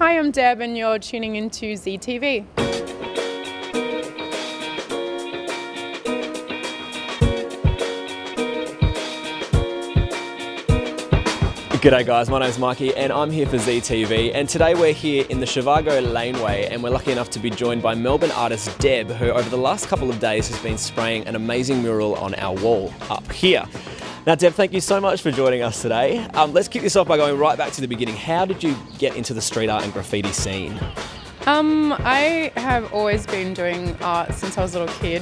Hi, I'm Deb and you're tuning into ZTV. G'day guys, my name's Mikey and I'm here for ZTV, and today we're here in the Zhivago laneway and we're lucky enough to be joined by Melbourne Artist Deb, who over the last couple of days has been spraying an amazing mural on our wall up here. Now Deb, thank you so much for joining us today. Let's kick this off by going right back to the beginning. How did you get into the street art and graffiti scene? I have always been doing art since I was a little kid.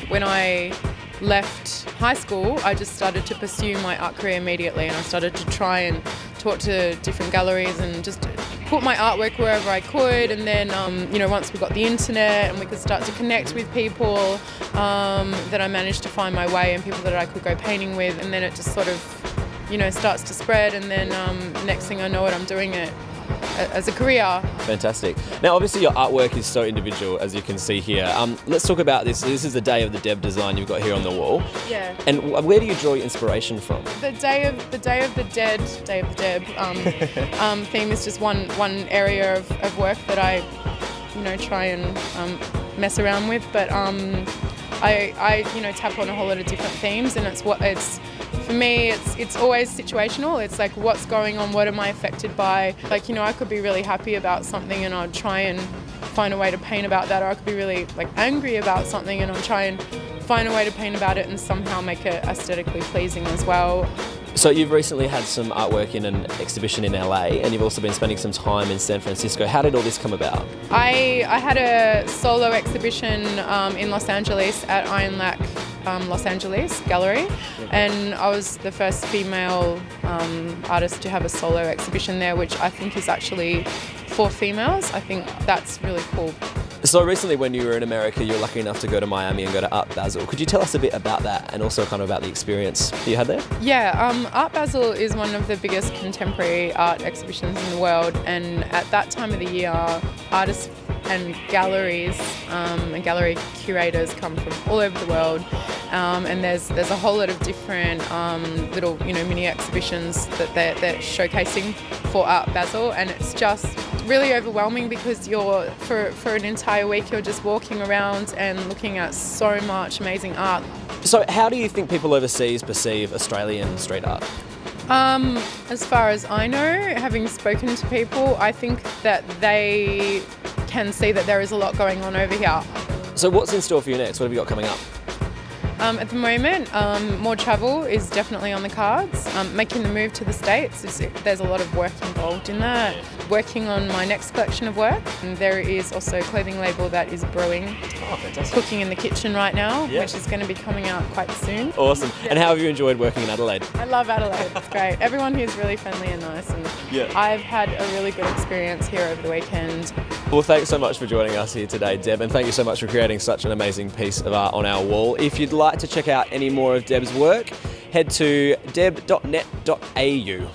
When I left high school, I just started to pursue my art career immediately, and I started to try and talk to different galleries and just put my artwork wherever I could. And then, once we got the internet and we could start to connect with people, then I managed to find my way and people that I could go painting with. And then it just sort of, starts to spread. And then next thing I know it, I'm doing it as a career. Fantastic. Now obviously your artwork is so individual, as you can see here. Let's talk about this. This is the Day of the Deb design you've got here on the wall. Yeah. And where do you draw your inspiration from? The Day of the Deb theme is just one area of work that I try and mess around with, but I tap on a whole lot of different themes, and for me, it's always situational. It's like, what's going on? What am I affected by? Like, I could be really happy about something and I'll try and find a way to paint about that, or I could be really angry about something and I'll try and find a way to paint about it and somehow make it aesthetically pleasing as well. So you've recently had some artwork in an exhibition in LA, and you've also been spending some time in San Francisco. How did all this come about? I had a solo exhibition in Los Angeles at Iron Lac Los Angeles Gallery, and I was the first female artist to have a solo exhibition there, which I think is actually for females. I think that's really cool. So recently when you were in America, you were lucky enough to go to Miami and go to Art Basel. Could you tell us a bit about that and also kind of about the experience that you had there? Yeah, Art Basel is one of the biggest contemporary art exhibitions in the world, and at that time of the year, artists and galleries and gallery curators come from all over the world, and there's a whole lot of different little mini exhibitions that they're showcasing for Art Basel, and it's just really overwhelming because for an entire week you're just walking around and looking at so much amazing art. So how do you think people overseas perceive Australian street art? As far as I know, having spoken to people, I think that they can see that there is a lot going on over here. So what's in store for you next? What have you got coming up? At the moment, more travel is definitely on the cards. Making the move to the States, there's a lot of work involved in that. Working on my next collection of work, and there is also a clothing label that is brewing. Oh, fantastic. Cooking in the kitchen right now, which is going to be coming out quite soon. Awesome. Yeah. And how have you enjoyed working in Adelaide? I love Adelaide, it's great. Everyone here is really friendly and nice, and I've had a really good experience here over the weekend. Well, thanks so much for joining us here today, Deb, and thank you so much for creating such an amazing piece of art on our wall. If you'd like to check out any more of Deb's work, head to deb.net.au.